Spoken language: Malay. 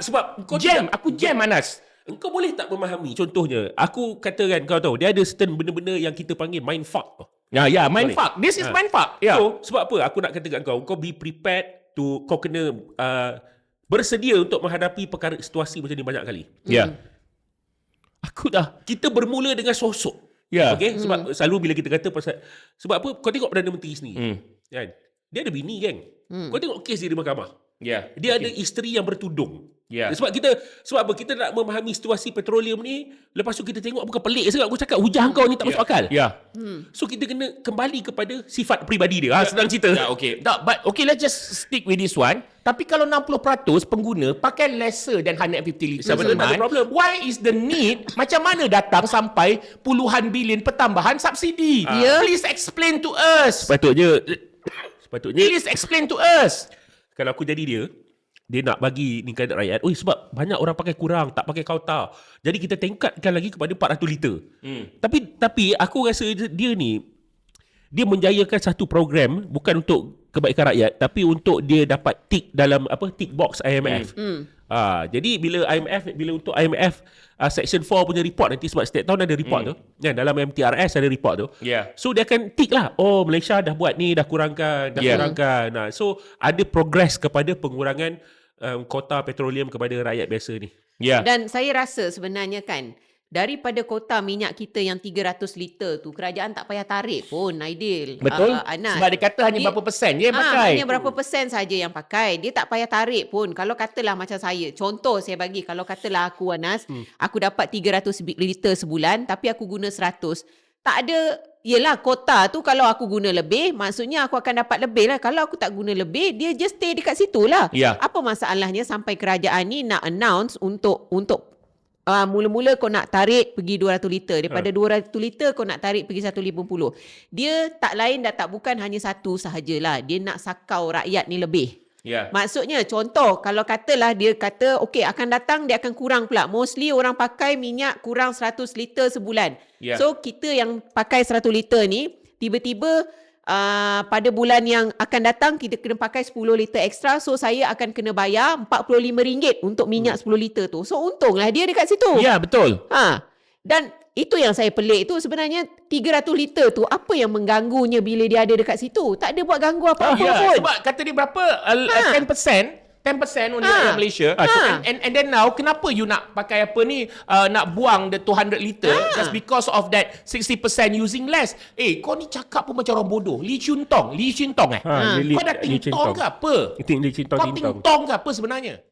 Sebab kau Aku jam Anas. Engkau boleh tak memahami? Contohnya, aku katakan kau tahu, dia ada certain benda-benda yang kita panggil mindfuck. Ya, mindfuck. This is mindfuck. Ya. So, sebab apa aku nak katakan kau be prepared to, kau kena bersedia untuk menghadapi perkara situasi macam ni banyak kali. Ya. Aku dah. Kita bermula dengan sosok. Ya. Okay? Sebab selalu bila kita kata pasal, sebab apa? Kau tengok Perdana Menteri sendiri. Kan? Dia ada bini, geng. Kau tengok kes dia di mahkamah. Ya. Dia ada isteri yang bertudung. Ya. Sebab apa kita nak memahami situasi petroleum ni, lepas tu kita tengok bukan pelik sangat. Aku cakap hujah kau ni tak masuk akal. Ya. So kita kena kembali kepada sifat peribadi dia. Senang cerita. Ya, okay. Tak, but okay, let's just stick with this one. Tapi kalau 60% pengguna pakai lesser than 150 litres Sebenarnya tak ada problem. why is the need macam mana datang sampai puluhan bilion pertambahan subsidi? Please explain to us. Sepatutnya Please explain to us. kalau aku jadi dia nak bagi ni kepada rakyat. Sebab banyak orang pakai kurang, tak pakai kauta. Jadi kita tingkatkan lagi kepada 400 liter. Tapi aku rasa dia menjayakan satu program bukan untuk kebaikan rakyat, tapi untuk dia dapat tick dalam tick box IMF. Jadi bila untuk IMF Section 4 punya report nanti, sebab setiap tahun ada report tu. Ya, dalam MTRS ada report tu. Yeah. So dia akan tick lah. Malaysia dah buat ni, dah kurangkan. So ada progress kepada pengurangan kota petroleum kepada rakyat biasa ni. Ya. Dan saya rasa sebenarnya kan, daripada kota minyak kita yang 300 liter tu, kerajaan tak payah tarik pun, Aidil. Betul. Anas. Sebab dia kata hanya berapa persen je yang pakai. Hanya berapa persen saja yang pakai. Dia tak payah tarik pun. Kalau katalah macam saya, contoh saya bagi, kalau katalah aku Anas, aku dapat 300 liter sebulan, tapi aku guna 100. Tak ada, yelah kota tu kalau aku guna lebih, maksudnya aku akan dapat lebih lah. Kalau aku tak guna lebih, dia just stay dekat situ lah. Ya. Apa masalahnya sampai kerajaan ni nak announce untuk mula-mula kau nak tarik pergi 200 liter. Daripada 200 liter kau nak tarik pergi 150. Dia tak lain dah tak bukan hanya satu sahajalah. Dia nak sakau rakyat ni lebih. Ya. Maksudnya contoh, kalau katalah dia kata okey akan datang dia akan kurang pula. Mostly orang pakai minyak kurang 100 liter sebulan. Ya. So kita yang pakai 100 liter ni tiba-tiba pada bulan yang akan datang kita kena pakai 10 liter ekstra, so saya akan kena bayar RM45 untuk minyak 10 liter tu. So untunglah dia dekat situ. Ya, betul. Dan itu yang saya pelik tu, sebenarnya 300 liter tu apa yang mengganggunya bila dia ada dekat situ? Tak ada buat ganggu apa-apa pun. Sebab kata dia berapa? 10% only in Malaysia. And then now, kenapa you nak pakai nak buang the 200 liter just because of that 60% using less? Kau ni cakap pun macam orang bodoh. Lee Chun Tong. Kau dah ting tong ke apa? Lee Chun Tong. Kau ting tong ke apa sebenarnya?